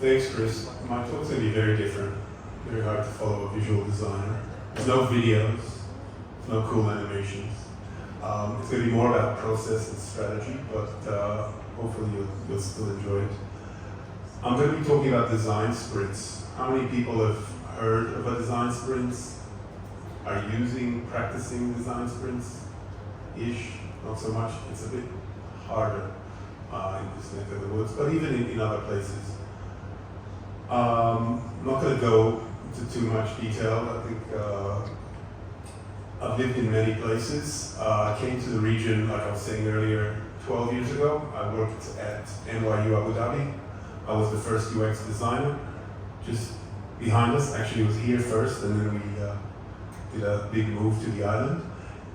Thanks, Chris. My talk's going to be very different. Very hard to follow a visual designer. There's no videos, there's no cool animations. It's going to be more about process and strategy, but hopefully you'll still enjoy it. I'm going to be talking about design sprints. How many people have heard of a design sprints? Are practicing design sprints-ish? Not so much. It's a bit harder in this neck of the woods, but even in other places. I'm not going to go into too much detail. I think I've lived in many places. I came to the region, like I was saying earlier, 12 years ago. I worked at NYU Abu Dhabi. I was the first UX designer. Just behind us, actually it was here first, and then we did a big move to the island.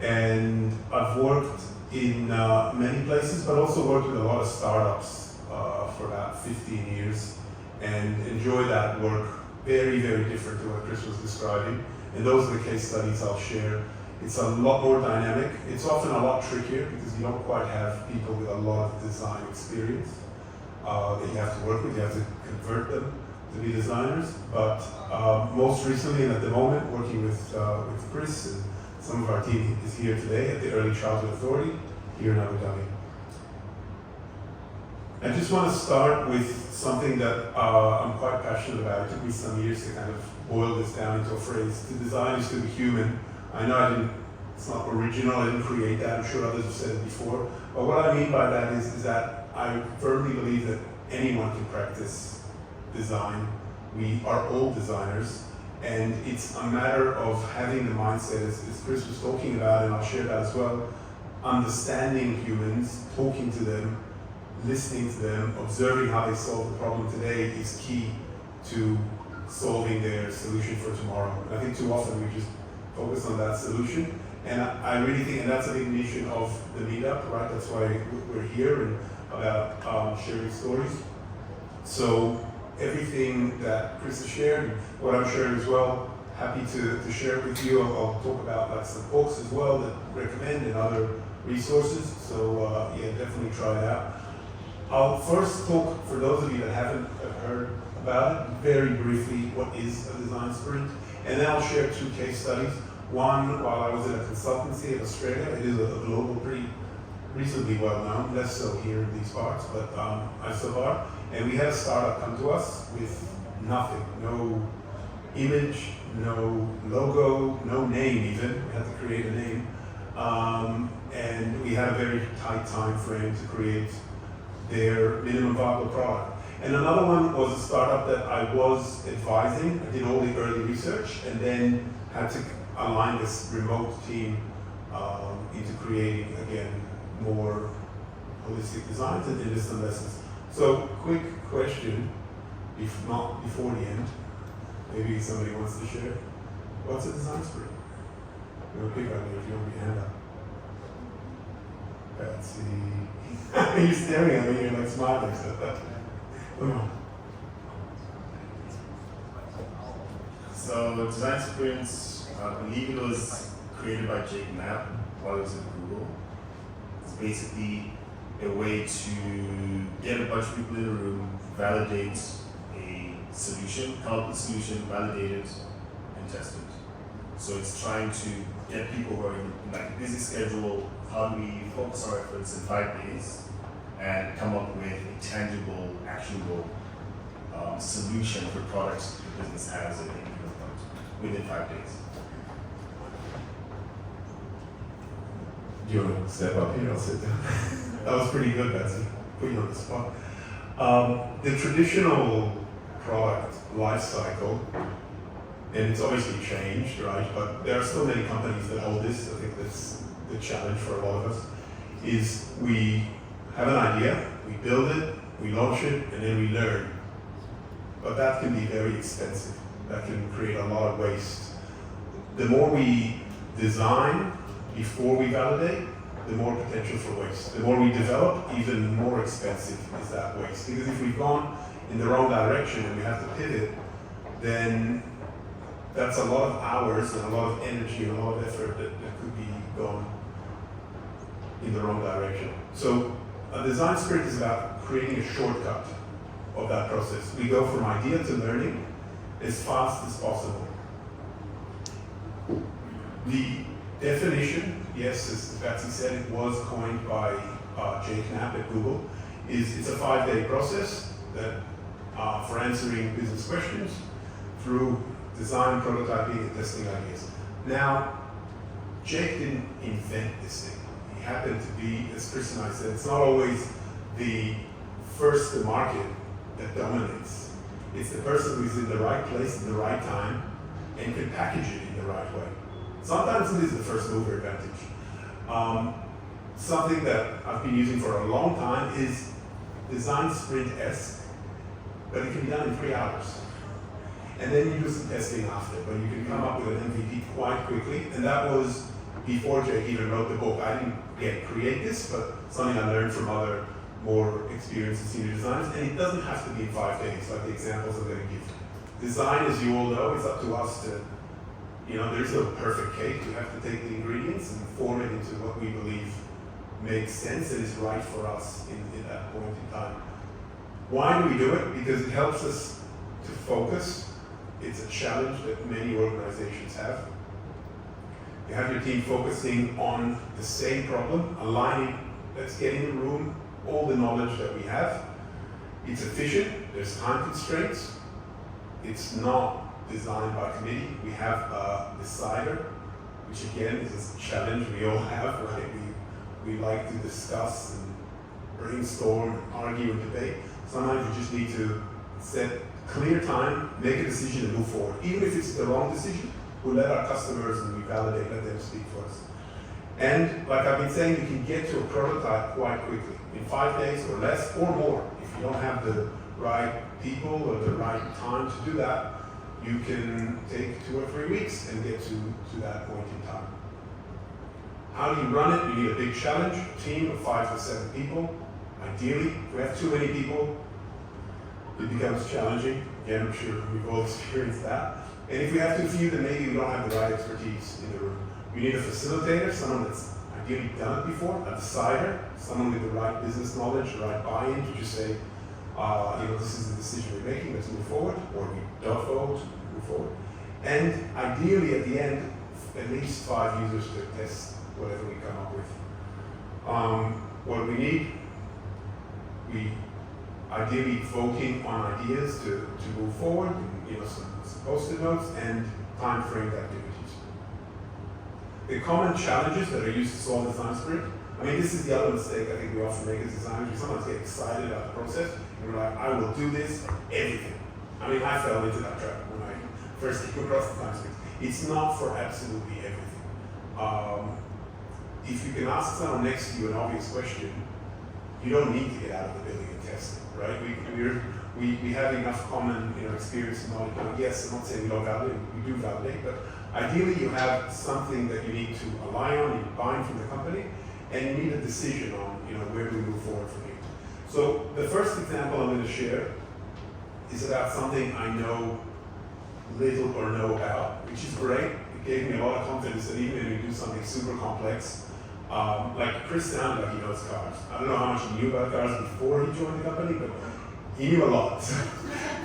And I've worked in many places, but also worked with a lot of startups for about 15 years. And enjoy that work. Very, very different to what Chris was describing. And those are the case studies I'll share. It's a lot more dynamic. It's often a lot trickier because you don't quite have people with a lot of design experience that you have to work with. You have to convert them to be designers. But most recently and at the moment, working with Chris, and some of our team is here today at the Early Childhood Authority here in Abu Dhabi. I just want to start with something that I'm quite passionate about. It took me some years to kind of boil this down into a phrase. To design is to be human. I know it's not original, I didn't create that. I'm sure others have said it before. But what I mean by that is that I firmly believe that anyone can practice design. We are all designers. And it's a matter of having the mindset, as Chris was talking about, and I'll share that as well, understanding humans, talking to them, listening to them, observing how they solve the problem today is key to solving their solution for tomorrow. And I think too often we just focus on that solution. And I really think, and that's a big mission of the Meetup, right? That's why we're here and about sharing stories. So everything that Chris has shared, and what I'm sharing as well, happy to share it with you. I'll talk about like some books as well that recommend and other resources. So yeah, definitely try it out. I'll first talk, for those of you that haven't heard about it, very briefly, what is a design sprint. And then I'll share two case studies. One, while I was in a consultancy in Australia, it is a global, pretty reasonably well known, less so here in these parts, but Isobar. And we had a startup come to us with nothing, no image, no logo, no name even. We had to create a name. And we had a very tight time frame to create their minimum viable product. And another one was a startup that I was advising. I did all the early research and then had to align this remote team into creating, again, more holistic designs and did some lessons. So, quick question, if not before the end, maybe somebody wants to share. What's a design sprint? You'll pick on me if you want me to hand up. Let's see. You're staring at me, you're like smiling. Come on. So design sprints, I believe it was created by Jake Knapp while he was at Google. It's basically a way to get a bunch of people in a room, validate a solution, come up with a solution, validate it, and test it. So it's trying to get people who are in like a busy schedule, how do we focus our efforts in 5 days and come up with a tangible, actionable solution for products the business has at any given point within 5 days. Do you want to step up here? I'll sit down. That was pretty good, Betsy. Put you on the spot. The traditional product life cycle, and it's obviously changed, right? But there are still many companies that hold this. I think that's the challenge for a lot of us, is we have an idea, we build it, we launch it, and then we learn. But that can be very expensive. That can create a lot of waste. The more we design before we validate, the more potential for waste. The more we develop, even more expensive is that waste. Because if we've gone in the wrong direction and we have to pivot, then that's a lot of hours and a lot of energy and a lot of effort that could be gone in the wrong direction. So a design sprint is about creating a shortcut of that process. We go from idea to learning as fast as possible. The definition, yes, as Betsy said, it was coined by Jake Knapp at Google, it's a 5-day process that for answering business questions through design, prototyping, and testing ideas. Now, Jake didn't invent this thing. He happened to be, as Chris and I said, it's not always the first to market that dominates. It's the person who's in the right place at the right time and can package it in the right way. Sometimes it is the first mover advantage. Something that I've been using for a long time is design sprint-esque, but it can be done in 3 hours. And then you do some testing after, but you can come up with an MVP quite quickly. And that was before Jake even wrote the book. I didn't create this, but something I learned from other more experienced senior designers. And it doesn't have to be in 5 days, like the examples I'm going to give. Design, as you all know, is up to us to, there's no perfect cake. We have to take the ingredients and form it into what we believe makes sense and is right for us in that point in time. Why do we do it? Because it helps us to focus. It's a challenge that many organizations have. You have your team focusing on the same problem, aligning, let's get in the room, all the knowledge that we have. It's efficient, there's time constraints. It's not designed by committee. We have a decider, which again is a challenge we all have, right? We like to discuss and brainstorm, and argue and debate. Sometimes you just need to set clear time, make a decision and move forward. Even if it's the wrong decision, we'll let our customers and we validate, let them speak for us. And like I've been saying, you can get to a prototype quite quickly, in 5 days or less or more. If you don't have the right people or the right time to do that, you can take 2 or 3 weeks and get to that point in time. How do you run it? You need a big challenge, a team of 5 to 7 people. Ideally, if we have too many people, it becomes challenging. Again, I'm sure we've all experienced that. And if we have too few, then maybe we don't have the right expertise in the room. We need a facilitator, someone that's ideally done it before, a decider, someone with the right business knowledge, the right buy-in to just say, this is the decision we're making, let's move forward, or we don't vote, move forward. And ideally, at the end, at least 5 users to test whatever we come up with. What we need, we ideally voting on ideas to move forward, some post-it notes and time-framed activities. The common challenges that are used to solve design sprint, this is the other mistake I think we often make as designers. We sometimes get excited about the process and we're like, I will do this, everything. I fell into that trap when I first came across design sprint. It's not for absolutely everything. If you can ask someone next to you an obvious question, you don't need to get out of the building and test it, right? We have enough common experience and knowledge. Yes, I'm not saying we don't validate, we do validate, but ideally you have something that you need to align on, you buy from the company, and you need a decision on where do we move forward from here. So the first example I'm going to share is about something I know little or no about, which is great. It gave me a lot of confidence that even when we do something super complex, like Chris sounded like he knows cars. I don't know how much he knew about cars before he joined the company, but he knew a lot.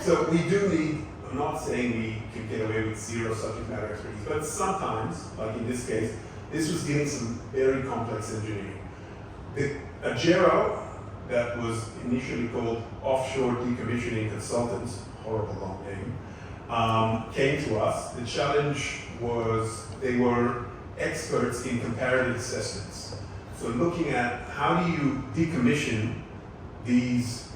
So we do need, I'm not saying we can get away with zero subject matter expertise, but sometimes, like in this case, this was dealing some very complex engineering. A GERO that was initially called Offshore Decommissioning Consultants, horrible long name, came to us. The challenge was they were experts in comparative assessments. So looking at how do you decommission these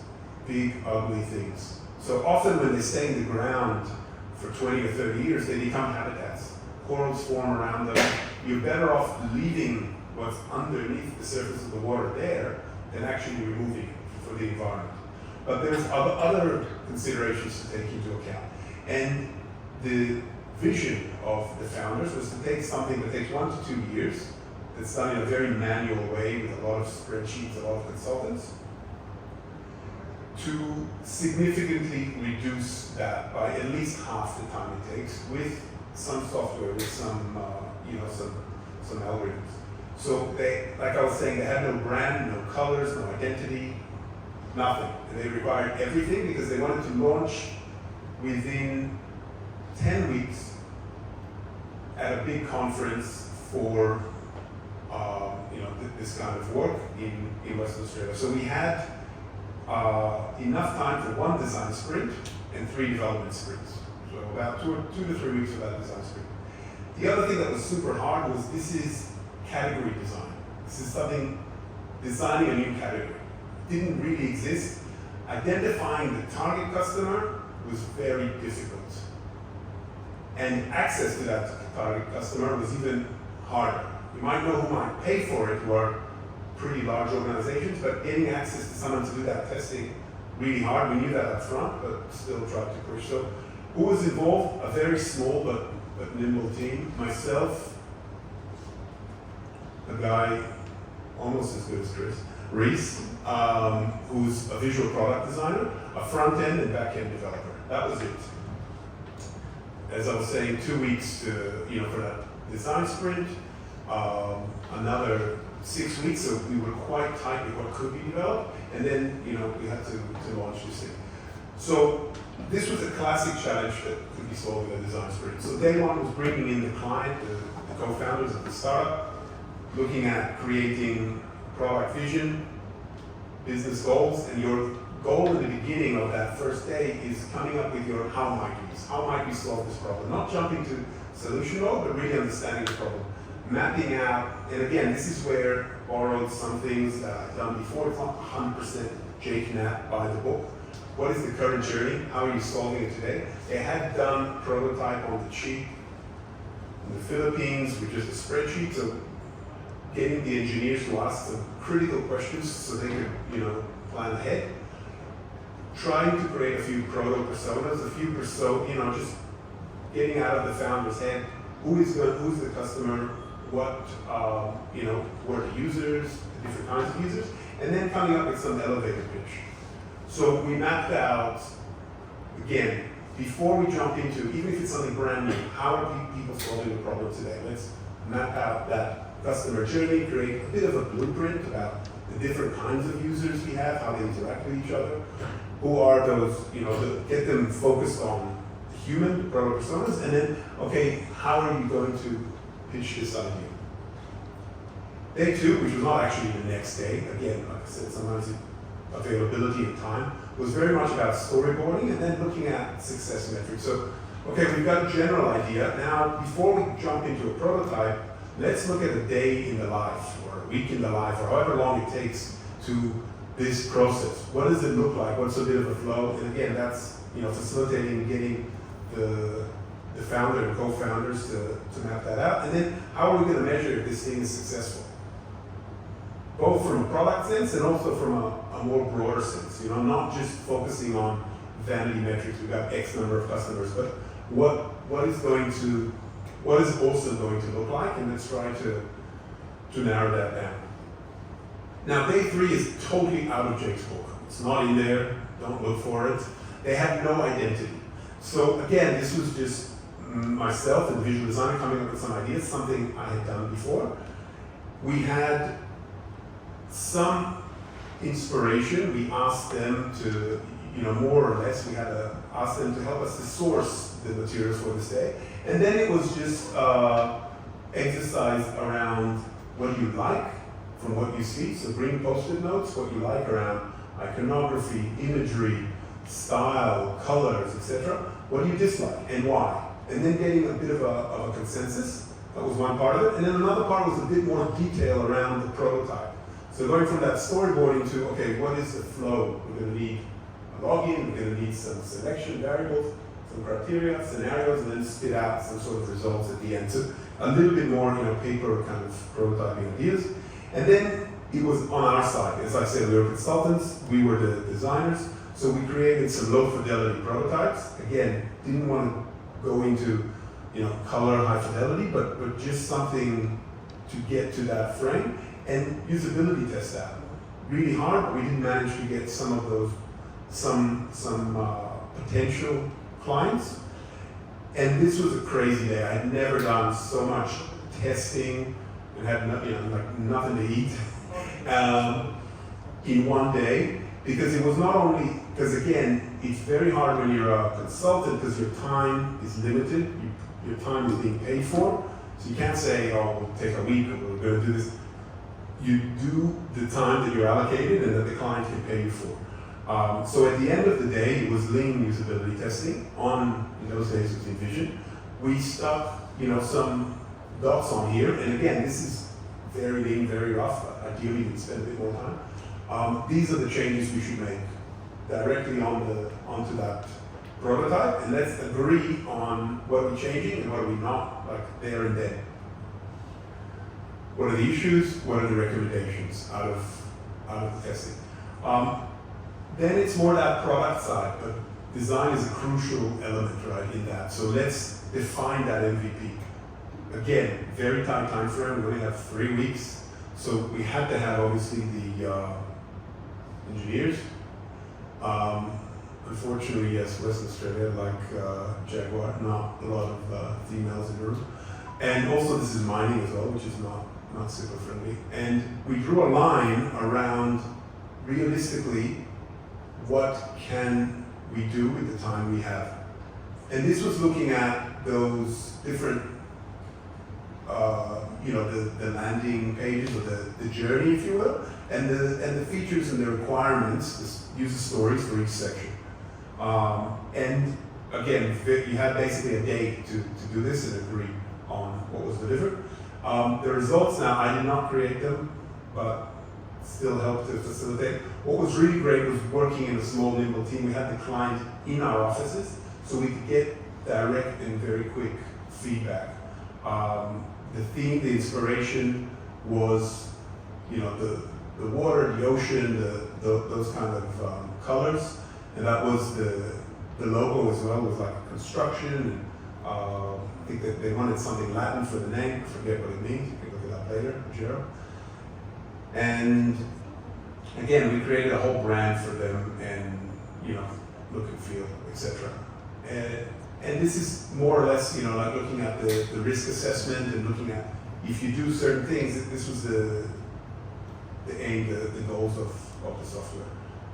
big, ugly things. So often when they stay in the ground for 20 or 30 years, they become habitats. Corals form around them. You're better off leaving what's underneath the surface of the water there than actually removing it for the environment. But there's other considerations to take into account. And the vision of the founders was to take something that takes 1 to 2 years, that's done in a very manual way with a lot of spreadsheets, a lot of consultants, to significantly reduce that by at least half the time it takes with some software, with some algorithms. So they, like I was saying, they had no brand, no colors, no identity. Nothing. And they required everything because they wanted to launch within 10 weeks at a big conference for this kind of work in Western Australia. So we had enough time for one design sprint and 3 development sprints. So about 2 to 3 weeks of that design sprint. The other thing that was super hard was this is category design. This is something, designing a new category. It didn't really exist. Identifying the target customer was very difficult. And access to that target customer was even harder. You might know who might pay for it, who are pretty large organizations, but getting access to someone to do that testing, really hard. We knew that up front, but still tried to push. So who was involved? A very small but nimble team. Myself, a guy almost as good as Chris, Reese, who's a visual product designer, a front-end and back-end developer. That was it. As I was saying, 2 weeks to, for that design sprint, another 6 weeks, so we were quite tight with what could be developed, and then, we had to launch this thing. So this was a classic challenge that could be solved with a design sprint. So day one was bringing in the client, the co-founders of the startup, looking at creating product vision, business goals, and your goal in the beginning of that first day is coming up with your how might we. How might we solve this problem? Not jumping to solution mode, but really understanding the problem. Mapping out, and again, this is where I borrowed some things that I've done before. It's not 100% Jake Knapp by the book. What is the current journey? How are you solving it today? They had done prototype on the cheap in the Philippines with just a spreadsheet, so getting the engineers to ask some critical questions so they could, plan ahead. Trying to create a few proto-personas, just getting out of the founder's head. Who's the customer? What, were the users, the different kinds of users, and then coming up with some elevator pitch. So we mapped out, again, before we jump into, even if it's something brand new, how are people solving the problem today? Let's map out that customer journey, create a bit of a blueprint about the different kinds of users we have, how they interact with each other. Who are those, get them focused on the human proto-personas, and then, okay, how are you going to pitch this idea? Day 2, which was not actually the next day, again, like I said, sometimes availability and time, was very much about storyboarding and then looking at success metrics. So, okay, we've got a general idea. Now, before we jump into a prototype, let's look at a day in the life, or a week in the life, or however long it takes to this process. What does it look like? What's a bit of a flow? And again, that's facilitating getting the founder and co-founders to map that out. And then how are we going to measure if this thing is successful? Both from a product sense and also from a more broader sense. Not just focusing on vanity metrics. We've got X number of customers, but what is also going to look like? And let's try to narrow that down. Now, day 3 is totally out of Jake's book. It's not in there, don't look for it. They have no identity. So again, this was just myself and the visual designer coming up with some ideas, something I had done before. We had some inspiration. We asked them to, more or less, we had to ask them to help us to source the materials for this day. And then it was just exercise around what you like from what you see. So bring post-it notes, what you like around iconography, imagery, style, colors, etc. What do you dislike and why? And then getting a bit of a consensus. That was one part of it. And then another part was a bit more detail around the prototype. So going from that storyboarding to, okay, what is the flow? We're going to need a login, we're going to need some selection variables, some criteria, scenarios, and then spit out some sort of results at the end. So a little bit more, paper kind of prototyping ideas. And then it was on our side. As I said, we were consultants, we were the designers, so we created some low fidelity prototypes. Again, didn't want to go into color high fidelity, but just something to get to that frame and usability test out. Really hard, but we did manage to get some of those, some potential clients. And this was a crazy day. I had never done so much testing and had nothing to eat in one day. Because it was not only, because again, it's very hard when you're a consultant because your time is limited, your time is being paid for, so you can't say, oh, we'll take a week, or we're going to do this. You do the time that you're allocated and that the client can pay you for. So at the end of the day, it was lean usability testing on, in those days, it was InVision. We stuck, some dots on here, and again, this is very lean, very rough. Ideally, you'd spend a bit more time. These are the changes we should make directly onto that prototype, and let's agree on what we're changing and what we're not, like there and then. What are the issues? What are the recommendations out of the testing? Then it's more that product side, but design is a crucial element, right, in that. So let's define that MVP. Again, very tight time frame. We only have 3 weeks, so we had to have obviously the engineers. Unfortunately, yes, Western Australia, like Jaguar, not a lot of females in the room. And also this is mining as well, which is not super friendly. And we drew a line around, realistically, what can we do with the time we have? And this was looking at those different, the landing pages, or the journey, if you will, and the features and the requirements, the user stories for each section. And again, you had basically a day to do this and agree on what was delivered. The results now, I did not create them, but still helped to facilitate. What was really great was working in a small, nimble team. We had the client in our offices, so we could get direct and very quick feedback. The theme, the inspiration was, the water, the ocean, those kind of colors, and that was the logo as well. Was like construction. And, I think that they wanted something Latin for the name. I forget what it means. You can look it up later, Jero. And again, we created a whole brand for them, and look and feel, etc. And this is more or less, like looking at the risk assessment and looking at if you do certain things. This was the aim, the goals of the software.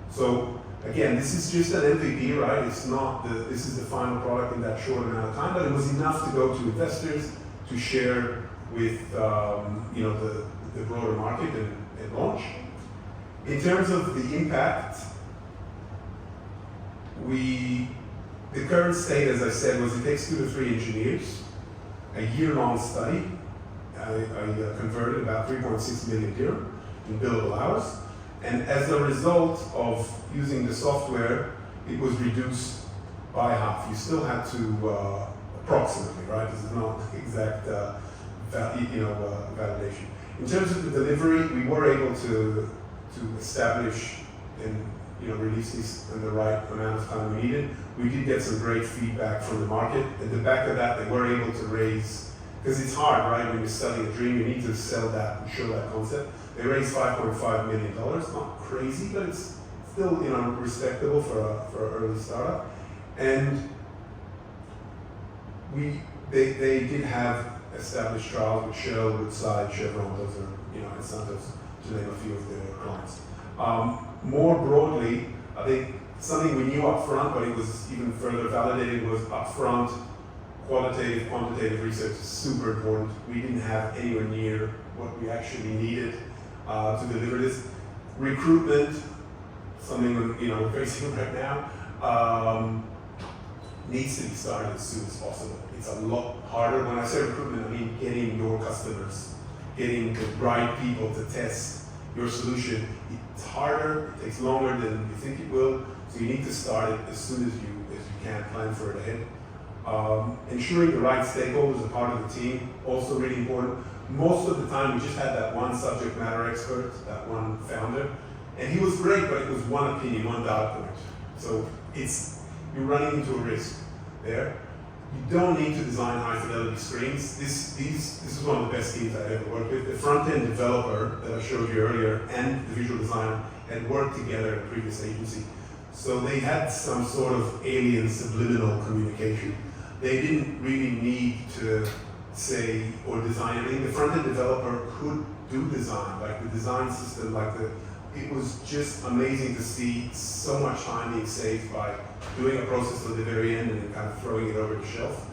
So again, this is just an MVP, right? It's not this is the final product in that short amount of time, but it was enough to go to investors, to share with the broader market and launch. In terms of the impact, the current state, as I said, was it takes 2 to 3 engineers, a year-long study. I converted about 3.6 million dirham in billable hours. And as a result of using the software, it was reduced by half. You still had to, approximately, right? This is not exact validation. In terms of the delivery, we were able to establish and release these in the right amount of time we needed. We did get some great feedback from the market. At the back of that, they were able to raise, because it's hard, right? When you're selling a dream, you need to sell that and show that concept. They raised $5.5 million. Not crazy, but it's still respectable for an early startup. And they did have established trials with Shell, Woodside, Chevron, those are and Santos, to name a few of their clients. More broadly, I think something we knew up front, but it was even further validated, was upfront qualitative, quantitative research is super important. We didn't have anywhere near what we actually needed to deliver this. Recruitment, something we're facing right now, needs to be started as soon as possible. It's a lot harder. When I say recruitment, I mean getting your customers, getting the right people to test your solution. It's harder, it takes longer than you think it will, so you need to start it as soon as you can, plan for it ahead. Ensuring the right stakeholders are part of the team, also really important. Most of the time we just had that one subject matter expert, that one founder, and he was great, but it was one opinion, one data point. So you're running into a risk there. You don't need to design high fidelity screens. This is one of the best teams I've ever worked with. The front-end developer that I showed you earlier and the visual designer had worked together at a previous agency. So they had some sort of alien subliminal communication. They didn't really need to say or design anything. The front-end developer could do design, like the design system, like it was just amazing to see so much time being saved by doing a process at the very end and then kind of throwing it over the shelf.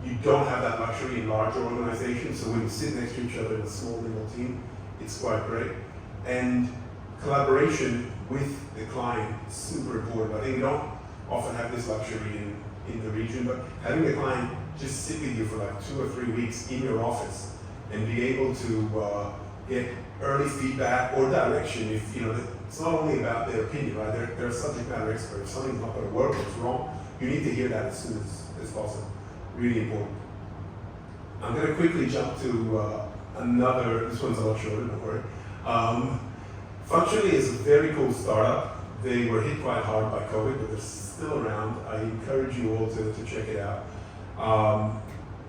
You don't have that luxury in larger organizations, so when you sit next to each other in a small little team, it's quite great. And collaboration with the client is super important. I think we don't often have this luxury in the region, but having the client just sit with you for like 2 or 3 weeks in your office and be able to get early feedback or direction. If it's not only about their opinion, right? They're subject matter experts. If something's not going to work or it's wrong, you need to hear that as soon as possible. Really important. I'm going to quickly jump to another. This one's a lot shorter, don't worry. Functionally is a very cool startup. They were hit quite hard by COVID, but they're still around. I encourage you all to check it out.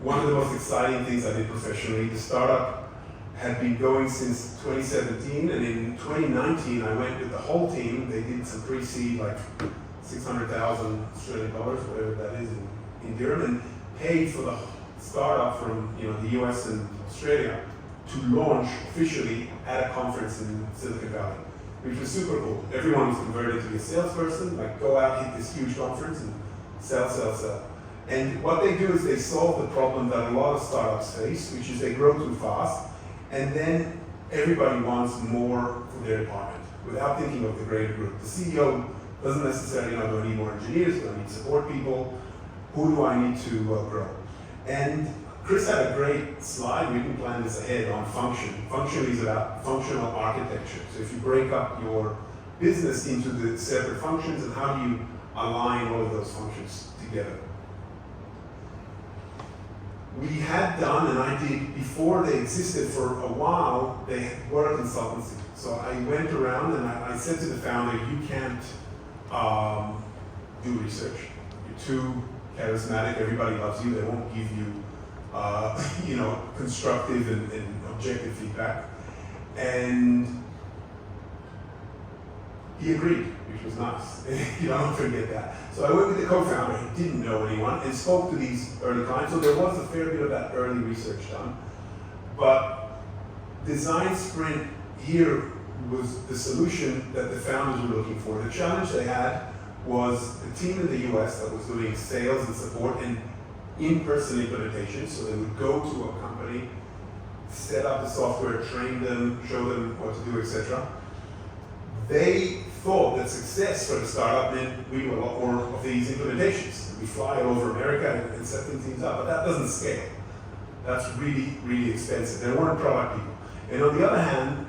One of the most exciting things I did professionally, the startup had been going since 2017, and in 2019 I went with the whole team. They did some pre-seed, like 600,000 Australian dollars, whatever that is in dirham, and paid for the startup from the US and Australia to launch officially at a conference in Silicon Valley, which was super cool. Everyone was converted to be a salesperson, like go out, hit this huge conference and sell. And what they do is they solve the problem that a lot of startups face, which is they grow too fast, and then everybody wants more for their department without thinking of the greater group. The CEO doesn't necessarily know, do I need more engineers, do I need support people, who do I need to grow? And Chris had a great slide, we didn't plan this ahead, on function. Function is about functional architecture. So if you break up your business into the separate functions, and how do you align all of those functions together? We had done, and I did, before they existed for a while, they were a consultancy. So I went around and I said to the founder, you can't do research. You're too charismatic, everybody loves you, they won't give you constructive and objective feedback. And he agreed, which was nice. Don't forget that. So I went with the co-founder, he didn't know anyone, and spoke to these early clients. So there was a fair bit of that early research done. But Design Sprint here was the solution that the founders were looking for. The challenge they had was a team in the US that was doing sales and support and in-person implementation. So they would go to a company, set up the software, train them, show them what to do, etc. They thought that success for the startup meant we do a lot more of these implementations. We fly all over America and set things up, but that doesn't scale. That's really, really expensive. They weren't product people. And on the other hand,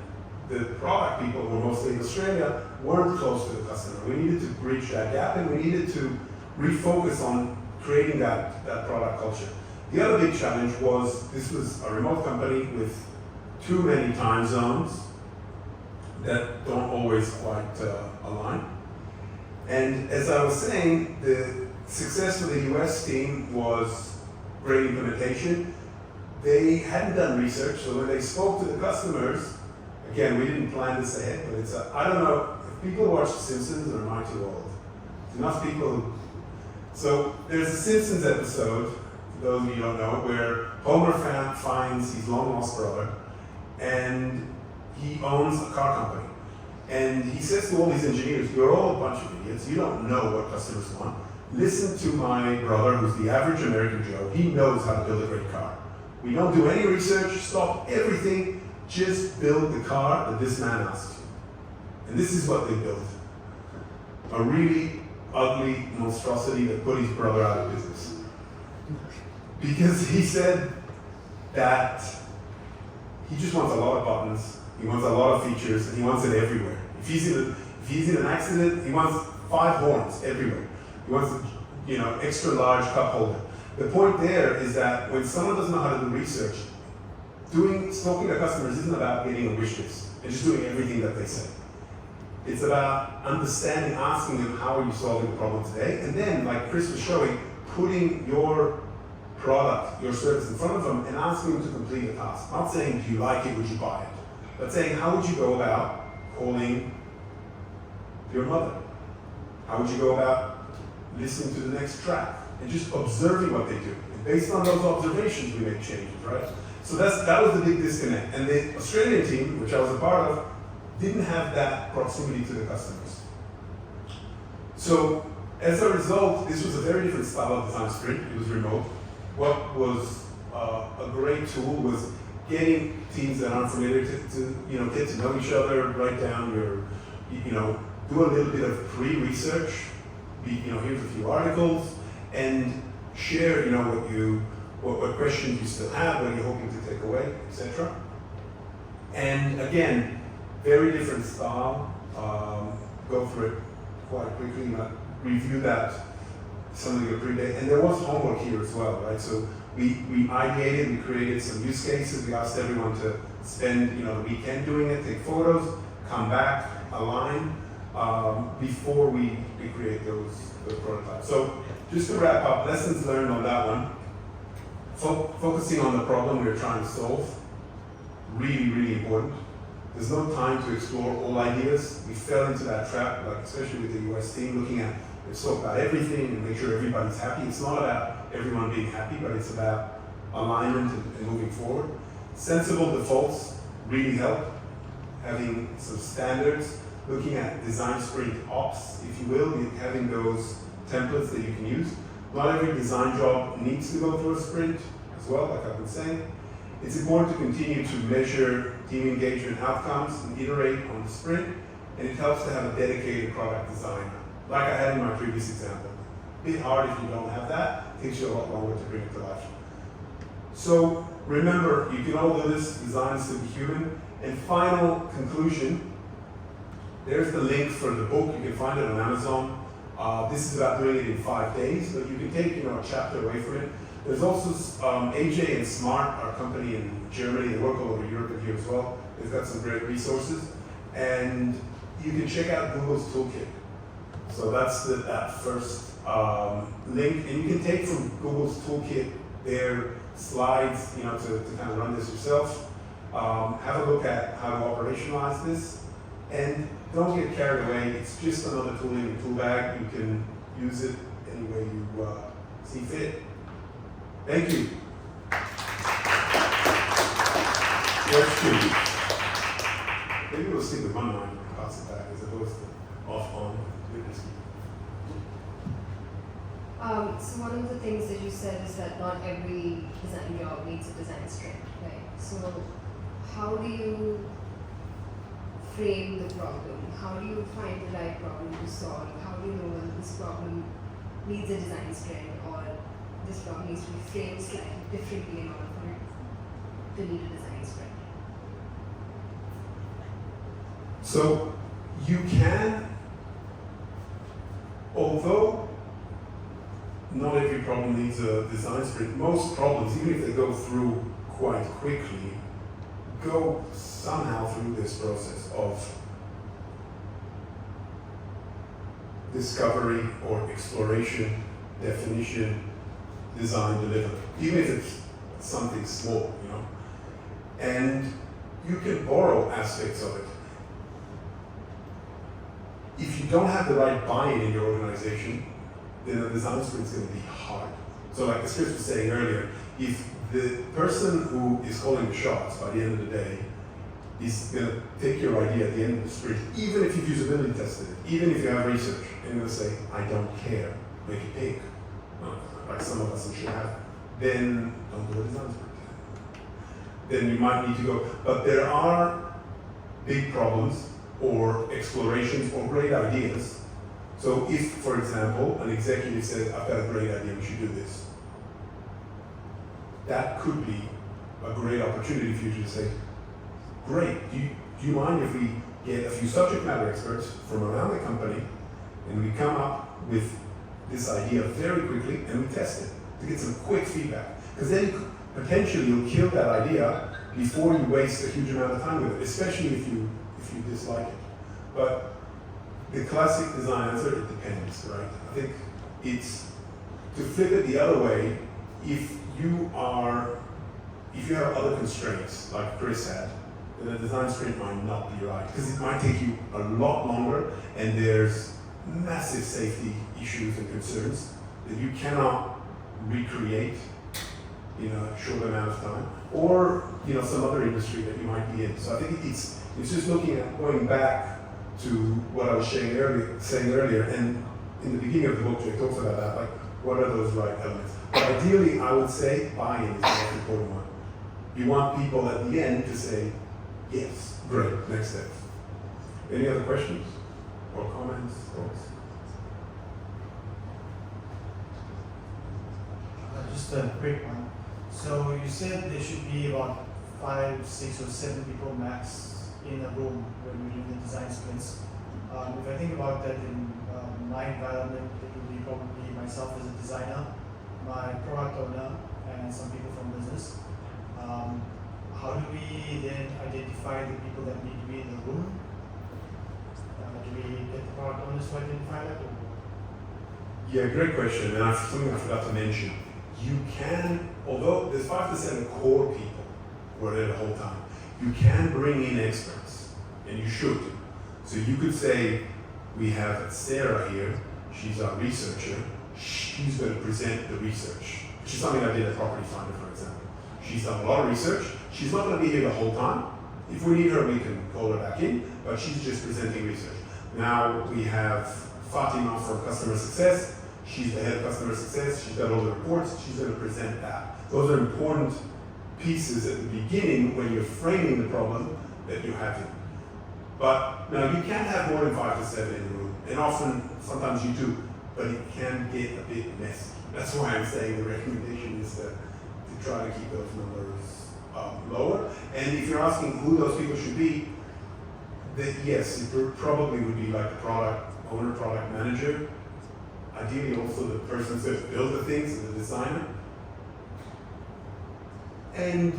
the product people, who were mostly in Australia, weren't close to the customer. We needed to bridge that gap, and we needed to refocus on creating that product culture. The other big challenge was, this was a remote company with too many time zones that don't always quite align. And as I was saying, the success for the US team was great implementation. They hadn't done research, so when they spoke to the customers, again, we didn't plan this ahead, but I don't know, if people watch The Simpsons, or am I too old? There's enough people who... So there's a Simpsons episode, for those of you who don't know, where Homer finds his long-lost brother, and he owns a car company. And he says to all these engineers, you're all a bunch of idiots, you don't know what customers want. Listen to my brother, who's the average American Joe. He knows how to build a great car. We don't do any research, stop everything, just build the car that this man asks you. And this is what they built. A really ugly monstrosity that put his brother out of business. Because he said that he just wants a lot of buttons, he wants a lot of features, and he wants it everywhere. If he's in an accident, he wants 5 horns everywhere. He wants extra large cup holder. The point there is that when someone doesn't know how to do research, talking to customers isn't about getting a wish list and just doing everything that they say. It's about understanding, asking them, how are you solving the problem today? And then, like Chris was showing, putting your product, your service in front of them and asking them to complete a task. Not saying, do you like it, would you buy it? But saying, how would you go about calling your mother? How would you go about listening to the next track? And just observing what they do. And based on those observations, we make changes, right? So that was the big disconnect. And the Australian team, which I was a part of, didn't have that proximity to the customers. So as a result, this was a very different style of design sprint. It was remote. What was a great tool was getting teams that aren't familiar to get to know each other, write down your, do a little bit of pre-research. Here's a few articles, and share, what questions you still have, what you're hoping to take away, etc. And again, very different style. Go through it quite quickly, review that some of your pre-day. And there was homework here as well, right? So we ideated, we created some use cases. We asked everyone to spend the weekend doing it, take photos, come back, align before we create those prototypes. So just to wrap up, lessons learned on that one. Focusing on the problem we're trying to solve, really, really important. There's no time to explore all ideas. We fell into that trap, especially with the US team, looking at, let's talk about everything and make sure everybody's happy. It's not about everyone being happy, but it's about alignment and moving forward. Sensible defaults really help. Having some standards, looking at design sprint ops, if you will, having those templates that you can use. Not every design job needs to go through a sprint as well, like I've been saying. It's important to continue to measure team engagement outcomes and iterate on the sprint, and it helps to have a dedicated product designer, like I had in my previous example. A bit hard if you don't have that, it takes you a lot longer to bring it to life. So remember, you can all do this, design is to be human. And final conclusion, there's the link for the book, you can find it on Amazon. This is about doing it in 5 days, but you can take a chapter away from it. There's also AJ and Smart, our company in Germany. They work all over Europe and here as well. They've got some great resources. And you can check out Google's toolkit. So that's that first link. And you can take from Google's toolkit their slides to kind of run this yourself. Have a look at how to operationalize this. And don't get carried away. It's just another tool in your tool bag. You can use it any way you see fit. Thank you. Questions? Maybe we'll stick with one line and pass it back as opposed to off on. So one of the things that you said is that not every design job needs a design sprint, right? So how do you frame the problem? How do you find the right problem to solve? How do you know whether this problem needs a design sprint or this problem needs to be framed slightly differently in order for it to need a design sprint? So you can, although not every problem needs a design sprint, most problems, even if they go through quite quickly, go somehow through this process of discovery or exploration, definition, design, deliver, even if it's something small, And you can borrow aspects of it. If you don't have the right buy-in in your organization, then the design sprint is going to be hard. So like as Chris was saying earlier, if the person who is calling the shots by the end of the day is going to take your idea at the end of the sprint, even if you've usability tested it, even if you have research, and going to say, I don't care, make it big, like some of us should have, then don't do a design sprint. Then you might need to go. But there are big problems or explorations or great ideas. So if, for example, an executive says, I've got a great idea, we should do this. That could be a great opportunity for you to say, great, do you mind if we get a few subject matter experts from around the company and we come up with this idea very quickly and we test it to get some quick feedback. Because then potentially you'll kill that idea before you waste a huge amount of time with it, especially if you dislike it. But the classic design answer, it depends, right? I think it's, to flip it the other way, if you have other constraints, like Chris had, then a design sprint might not be right, because it might take you a lot longer, and there's massive safety issues and concerns that you cannot recreate in a short amount of time, or some other industry that you might be in. So I think it's just looking at going back to what I was saying earlier, and in the beginning of the book, Jake talks about that, like what are those right elements. But ideally, I would say buy-in is the most important one. You want people at the end to say, yes, great, next steps. Any other questions or comments, thoughts? Just a quick one. So you said there should be about 5, 6, or 7 people max in a room when we're doing the design sprints. If I think about that in my environment, it would be probably myself as a designer, my product owner, and some people from business. How do we then identify the people that need to be in the room? Do we get the product owners to identify that? Or? Yeah, great question, and something I forgot to mention. You can, although there's 5 to 7 core people who are there the whole time, you can bring in experts, and you should. So you could say, we have Sarah here, she's our researcher, she's going to present the research, which is something I did at Property Finder, for example. She's done a lot of research, she's not going to be here the whole time. If we need her, we can call her back in, but she's just presenting research. Now we have Fatima from Customer Success. She's the head of Customer Success. She's done all the reports. She's going to present that. Those are important pieces at the beginning when you're framing the problem that you're having. But now you can have more than 5 to 7 in the room, and sometimes you do, but it can get a bit messy. That's why I'm saying the recommendation is to try to keep those numbers lower. And if you're asking who those people should be, yes, it probably would be like the product owner, product manager. Ideally also the person who's going to build the things, the designer. And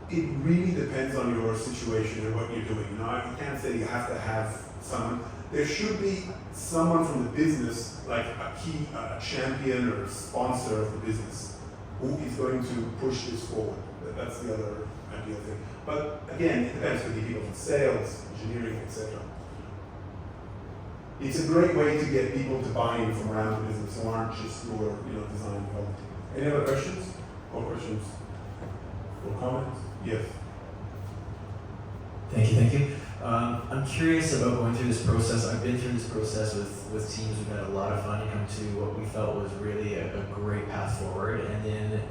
it really depends on your situation and what you're doing. You can't say you have to have someone. There should be someone from the business, like a key champion or sponsor of the business, who is going to push this forward. That's the other ideal thing. But again, it depends. Could be people from sales, engineering, etc. It's a great way to get people to buy in from around the business who aren't just your design development. Any other questions? Or questions? Or comments? Yes. Thank you. I'm curious about going through this process. I've been through this process with teams. We've had a lot of fun to come to what we felt was really a great path forward. And then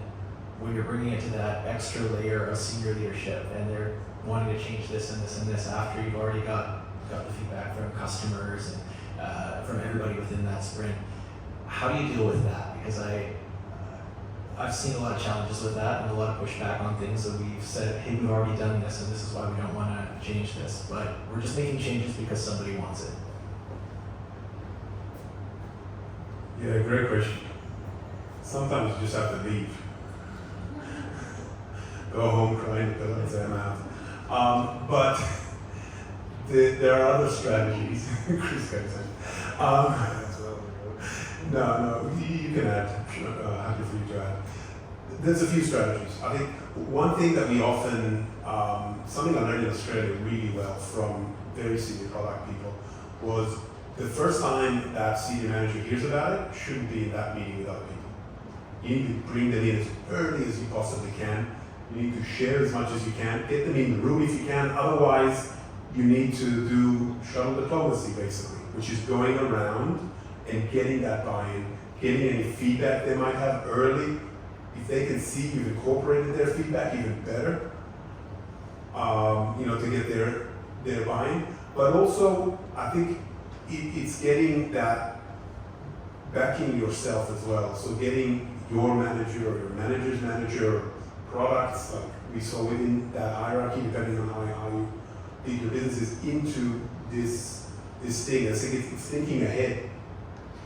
when you're bringing it to that extra layer of senior leadership and they're wanting to change this and this and this after you've already got the feedback from customers and from everybody within that sprint, how do you deal with that? Because I've seen a lot of challenges with that and a lot of pushback on things that we've said, hey, we've already done this and this is why we don't want to change this, but we're just making changes because somebody wants it. Yeah, great question. Sometimes you just have to leave. Go home crying because I say I'm out. But there are other strategies. Chris can say. No, you can add. Happy for you to add. There's a few strategies. I think one thing that we often, something I learned in Australia really well from very senior product people was the first time that senior manager hears about it shouldn't be in that meeting with other people. You need to bring them in as early as you possibly can. You need to share as much as you can. Get them in the room if you can. Otherwise, you need to do shuttle diplomacy, basically, which is going around and getting that buy-in, getting any feedback they might have early. If they can see you've incorporated their feedback, even better, to get their buy-in. But also, I think it's getting that backing yourself as well. So getting your manager or your manager's manager, products, like we saw within that hierarchy, depending on how you lead your businesses, into this thing. I think it's thinking ahead.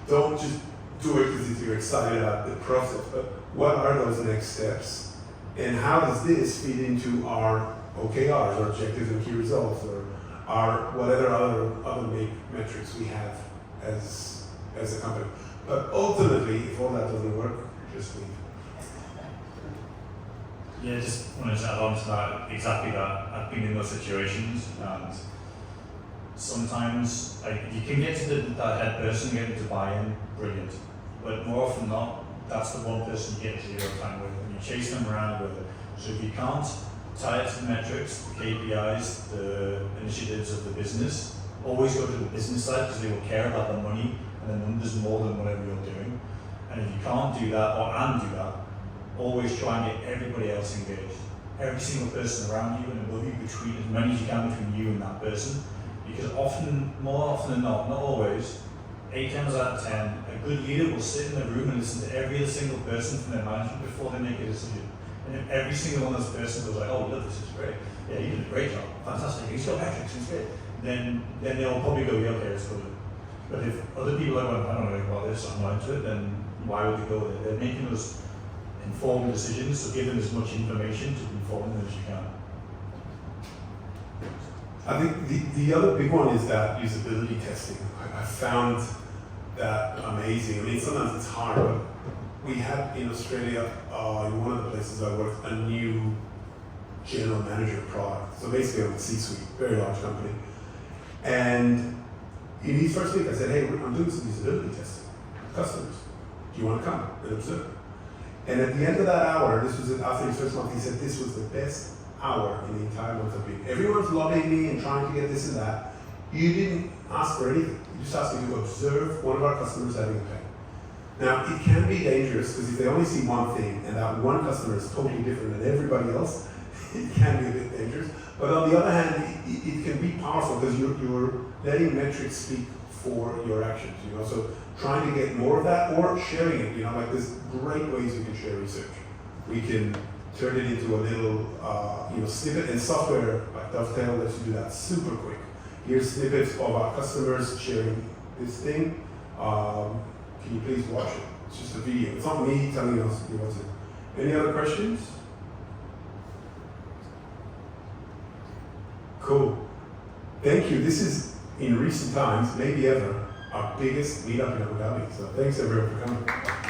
Don't just do it because you're excited about the process, but what are those next steps? And how does this feed into our OKRs, our objectives and key results, or our whatever other metrics we have as a company? But ultimately, if all that doesn't work, just leave. Yeah, just wanted to add on to that, exactly that. I've been in those situations, and sometimes you can get to that head person, get them to buy in, brilliant. But more often than not, that's the one person you get zero time with, and you chase them around with it. So if you can't tie it to the metrics, the KPIs, the initiatives of the business, always go to the business side because they will care about the money and the numbers more than whatever you're doing. And if you can't do that and do that, always try and get everybody else engaged. Every single person around you and above you, between as many as you can between you and that person. Because more often than not always, 8 times out of 10, a good leader will sit in the room and listen to every other single person from their management before they make a decision. And if every single one of those persons goes like, oh look, this is great, yeah, you did a great job, fantastic, he's got metrics, he's great, then they'll probably go, yeah, okay, let's go with it. But if other people are going, I don't know anything about this, I'm not into it, then why would they go there? They're making those informed decisions, so give them as much information to inform them as you can. I think the other big one is that usability testing. I found that amazing. I mean, sometimes it's hard, but we had in Australia, in one of the places I worked, a new general manager product. So basically on the C-suite, very large company. And in his first week, I said, hey, I'm doing some usability testing with customers. Do you want to come and observe? And at the end of that hour, this was after his first month, he said this was the best hour in the entire month of being. Everyone's lobbying me and trying to get this and that. You didn't ask for anything. You just asked me to observe one of our customers having a pain. Now, it can be dangerous because if they only see one thing and that one customer is totally different than everybody else, it can be a bit dangerous. But on the other hand, it can be powerful because you're letting metrics speak for your actions, you know. So trying to get more of that or sharing it, you know, like there's great ways we can share research. We can turn it into a little, snippet, and software like Dovetail lets you do that super quick. Here's snippets of our customers sharing this thing. Can you please watch it? It's just a video. It's not me telling us what's it. Any other questions? Cool. Thank you. This is, in recent times, maybe ever, our biggest meetup in Abu Dhabi. So thanks everyone for coming.